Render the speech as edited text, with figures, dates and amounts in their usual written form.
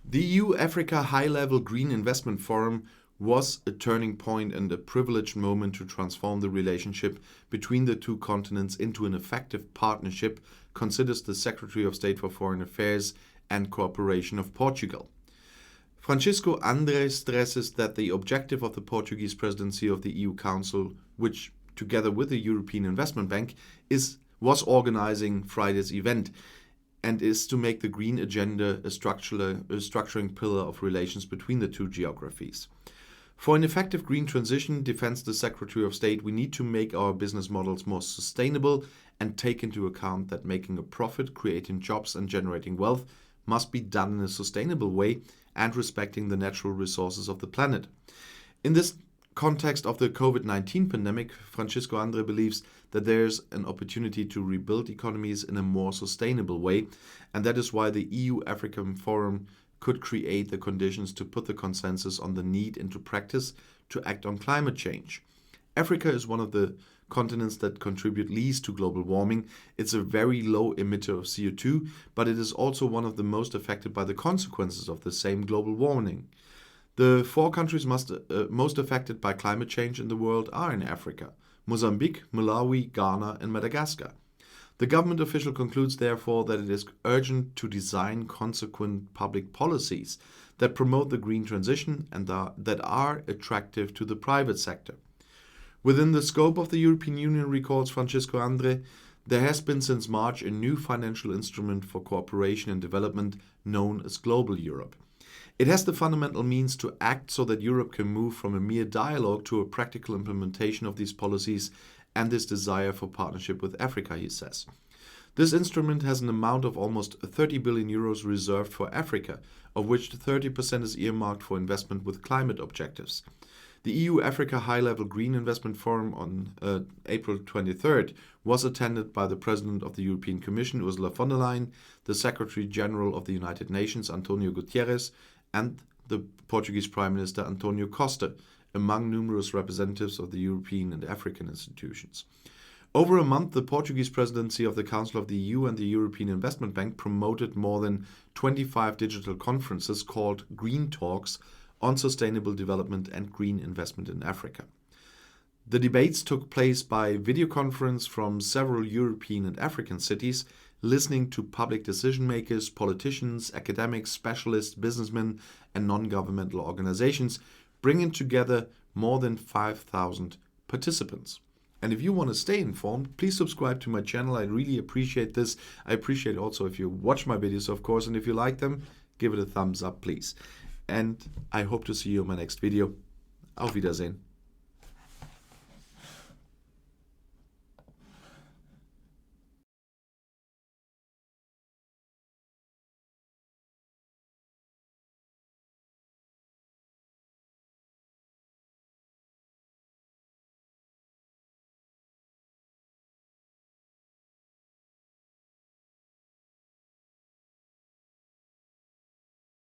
The EU-Africa High-Level Green Investment Forum was a turning point and a privileged moment to transform the relationship between the two continents into an effective partnership, considers the Secretary of State for Foreign Affairs and Cooperation of Portugal. Francisco André stresses that the objective of the Portuguese presidency of the EU Council, which together with the European Investment Bank was organizing Friday's event, and is to make the green agenda a structuring pillar of relations between the two geographies. For an effective green transition, defends the Secretary of State, we need to make our business models more sustainable and take into account that making a profit, creating jobs and generating wealth must be done in a sustainable way and respecting the natural resources of the planet. In this context of the COVID-19 pandemic, Francisco André believes that there's an opportunity to rebuild economies in a more sustainable way, and that is why the EU-African Forum could create the conditions to put the consensus on the need into practice to act on climate change. Africa is one of the continents that contribute least to global warming. It's a very low emitter of CO2, but it is also one of the most affected by the consequences of the same global warming. The four countries most affected by climate change in the world are in Africa: Mozambique, Malawi, Ghana, and Madagascar. The government official concludes, therefore, that it is urgent to design consequent public policies that promote the green transition and that are attractive to the private sector. Within the scope of the European Union, recalls Francisco André, there has been since March a new financial instrument for cooperation and development known as Global Europe. It has the fundamental means to act so that Europe can move from a mere dialogue to a practical implementation of these policies and this desire for partnership with Africa, he says. This instrument has an amount of almost 30 billion euros reserved for Africa, of which 30% is earmarked for investment with climate objectives. The EU-Africa High-Level Green Investment Forum on April 23rd was attended by the President of the European Commission, Ursula von der Leyen, the Secretary General of the United Nations, Antonio Guterres, and the Portuguese Prime Minister, Antonio Costa, among numerous representatives of the European and African institutions. Over a month, the Portuguese presidency of the Council of the EU and the European Investment Bank promoted more than 25 digital conferences called Green Talks on sustainable development and green investment in Africa. The debates took place by video conference from several European and African cities, listening to public decision makers, politicians, academics, specialists, businessmen, and non-governmental organizations, bringing together more than 5,000 participants. And if you want to stay informed, please subscribe to my channel. I really appreciate this. I appreciate also if you watch my videos, of course, and if you like them, give it a thumbs up, please. And I hope to see you in my next video. Auf Wiedersehen.